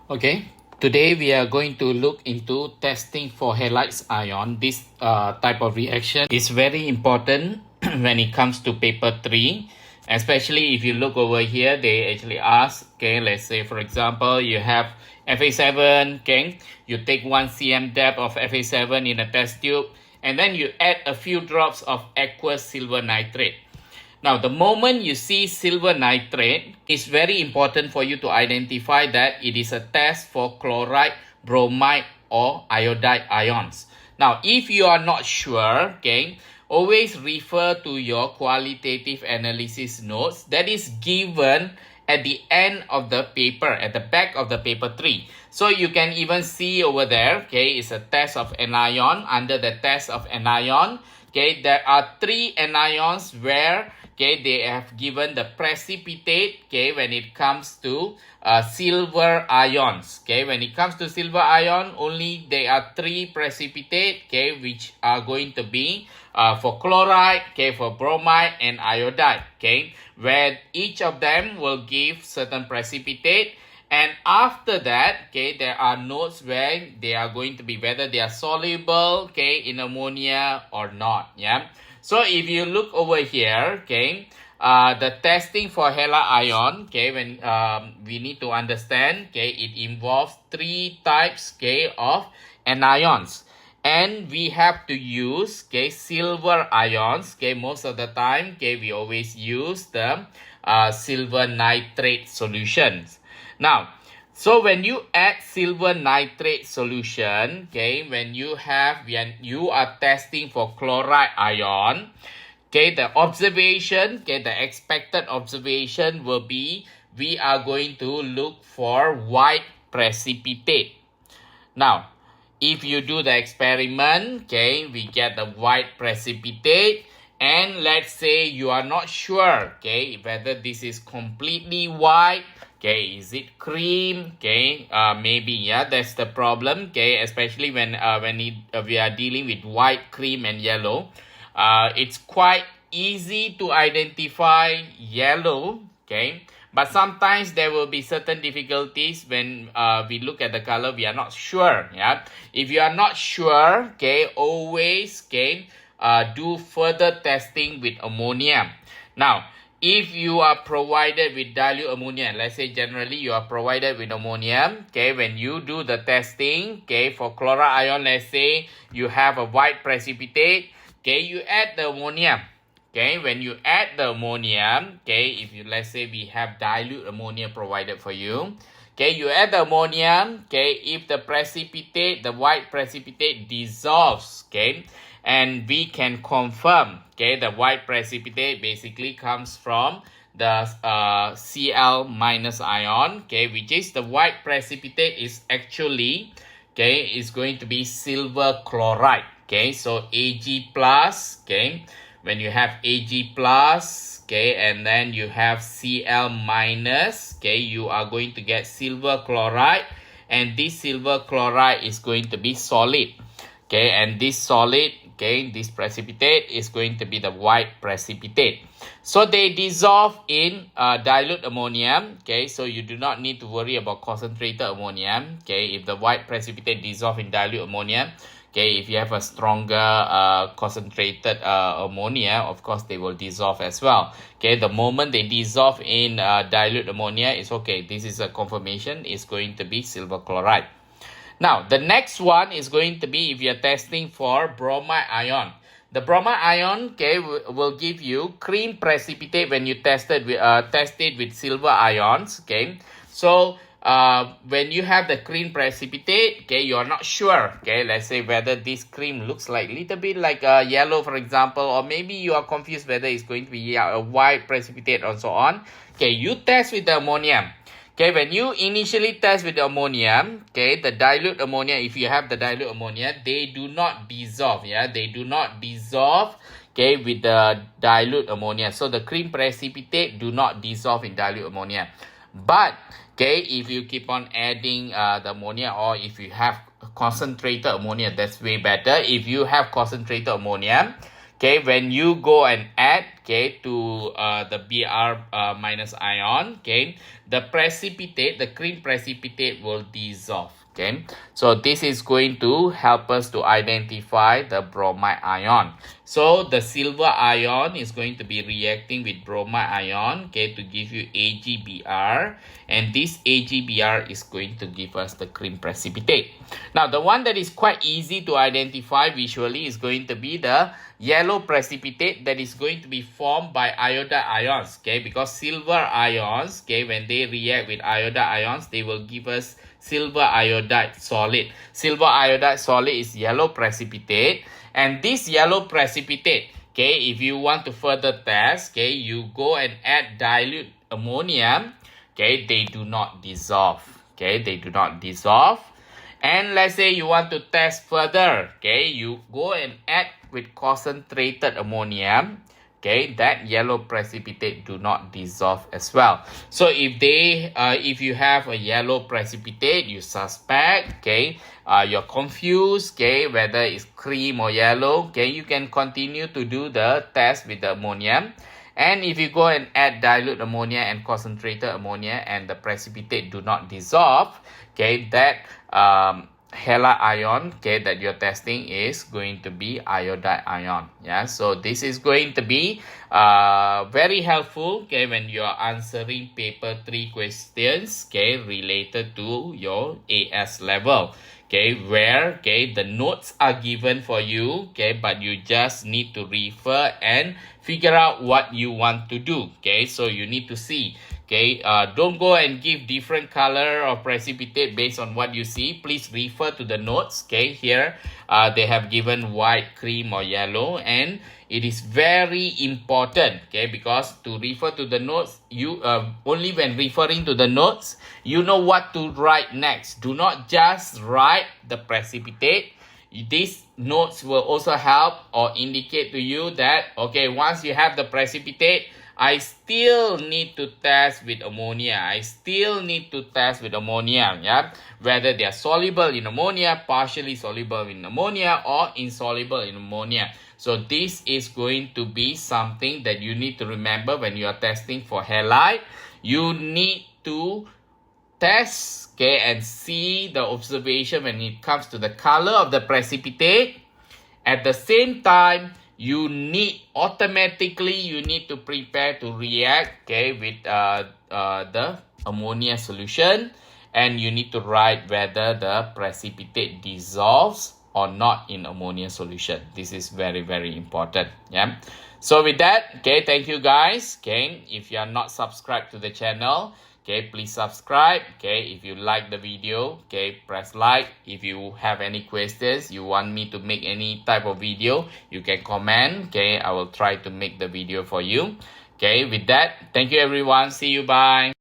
Okay, today we are going to look into testing for halides ion. This type of reaction is very important when it comes to paper 3, especially if you look over here, they actually ask, okay, let's say for example, you have Fa7, okay, you take 1 cm depth of Fa7 in a test tube, and then you add a few drops of aqueous silver nitrate. Now, the moment you see silver nitrate, it's very important for you to identify that it is a test for chloride, bromide, or iodide ions. Now, if you are not sure, okay, always refer to your qualitative analysis notes that is given at the end of the paper, at the back of the paper 3. So you can even see over there, okay, it's a test of anion. Under the test of anion, okay, there are 3 anions where, okay, they have given the precipitate, okay, when it comes to silver ions. Okay, when it comes to silver ion, only there are 3 precipitate, okay, which are going to be for chloride, okay, for bromide and iodide, okay, where each of them will give certain precipitate. And after that, okay, there are notes where they are going to be whether they are soluble, okay, in ammonia or not. Yeah. So if you look over here, okay, the testing for halide ion, okay, when we need to understand, okay, it involves 3 types, okay, of anions. And we have to use, okay, silver ions, okay, most of the time, okay, we always use the silver nitrate solutions. Now, so when you add silver nitrate solution, okay, when you are testing for chloride ion, okay, the observation, okay, the expected observation will be we are going to look for white precipitate. Now, if you do the experiment, okay, we get the white precipitate. And let's say you are not sure, okay, whether this is completely white, okay, is it cream, okay, maybe, yeah, that's the problem, okay, especially when we are dealing with white, cream, and yellow. It's quite easy to identify yellow, okay, but sometimes there will be certain difficulties when we look at the color, we are not sure, yeah. If you are not sure, okay, always, okay, do further testing with ammonia. Now, if you are provided with dilute ammonia, let's say generally you are provided with ammonia, okay, when you do the testing, okay, for chloride ion, let's say you have a white precipitate, okay, you add the ammonia. Okay, when you add the ammonia, okay, if you, let's say we have dilute ammonia provided for you, okay, you add the ammonia, okay, if the precipitate, the white precipitate dissolves, okay, and we can confirm, okay, the white precipitate basically comes from the Cl minus ion, okay, which is the white precipitate is actually, okay, is going to be silver chloride, okay, so Ag plus, okay, when you have Ag plus, okay, and then you have Cl minus, okay, you are going to get silver chloride, and this silver chloride is going to be solid, okay, and this solid, okay, this precipitate is going to be the white precipitate. So they dissolve in dilute ammonia, okay, so you do not need to worry about concentrated ammonia, okay, if the white precipitate dissolve in dilute ammonia. Okay, if you have a stronger concentrated ammonia, of course, they will dissolve as well. Okay, the moment they dissolve in dilute ammonia, it's okay. This is a confirmation. It's going to be silver chloride. Now, the next one is going to be if you're testing for bromide ion. The bromide ion, okay, will give you cream precipitate when you test it with silver ions, okay. So, when you have the cream precipitate, okay, you're not sure, okay, let's say whether this cream looks like a little bit like yellow, for example, or maybe you are confused whether it's going to be a white precipitate and so on. Okay, you test with the ammonia. Okay, when you initially test with the ammonia, okay, the dilute ammonia, if you have the dilute ammonia, they do not dissolve, yeah, they do not dissolve, okay, with the dilute ammonia. So the cream precipitate do not dissolve in dilute ammonia. But, okay, if you keep on adding the ammonia, or if you have concentrated ammonia, that's way better. If you have concentrated ammonia, okay, when you go and add, okay, to the Br minus ion, okay, the precipitate, the cream precipitate will dissolve. Okay, so this is going to help us to identify the bromide ion. So the silver ion is going to be reacting with bromide ion, okay, to give you AgBr, and this AgBr is going to give us the cream precipitate. Now the one that is quite easy to identify visually is going to be the yellow precipitate that is going to be formed by iodide ions, okay, because silver ions, okay, when they react with iodide ions, they will give us silver iodide solid. Silver iodide solid is yellow precipitate, and this yellow precipitate, okay, if you want to further test, okay, you go and add dilute ammonium, okay, they do not dissolve, okay, they do not dissolve. And let's say you want to test further, okay, you go and add with concentrated ammonium, okay, that yellow precipitate do not dissolve as well. So if you have a yellow precipitate, you suspect, okay, you're confused, okay, whether it's cream or yellow, okay, you can continue to do the test with the ammonium. And if you go and add dilute ammonia and concentrated ammonia and the precipitate do not dissolve, okay, that halide ion, okay, that you're testing is going to be iodide ion. Yeah, so this is going to be very helpful, okay, when you're answering paper 3 questions, okay, related to your AS level. Okay, where, okay, the notes are given for you, okay, but you just need to refer and figure out what you want to do. Okay, so you need to see, okay, don't go and give different color or precipitate based on what you see. Please refer to the notes. Okay, here they have given white, cream or yellow, and it is very important, okay, because to refer to the notes, you only when referring to the notes, you know what to write next. Do not just write the precipitate. These notes will also help or indicate to you that, okay, once you have the precipitate, I still need to test with ammonia. I still need to test with ammonia, yeah, whether they are soluble in ammonia, partially soluble in ammonia, or insoluble in ammonia. So this is going to be something that you need to remember when you are testing for halide. You need to test, okay, and see the observation when it comes to the color of the precipitate. At the same time, you need to prepare to react, okay, with the ammonia solution, and you need to write whether the precipitate dissolves or not in ammonia solution. This is very, very important. Yeah. So with that, okay, thank you guys. Okay, if you are not subscribed to the channel, okay, please subscribe. Okay, if you like the video, okay, press like. If you have any questions, you want me to make any type of video, you can comment. Okay, I will try to make the video for you. Okay, with that, thank you everyone. See you. Bye.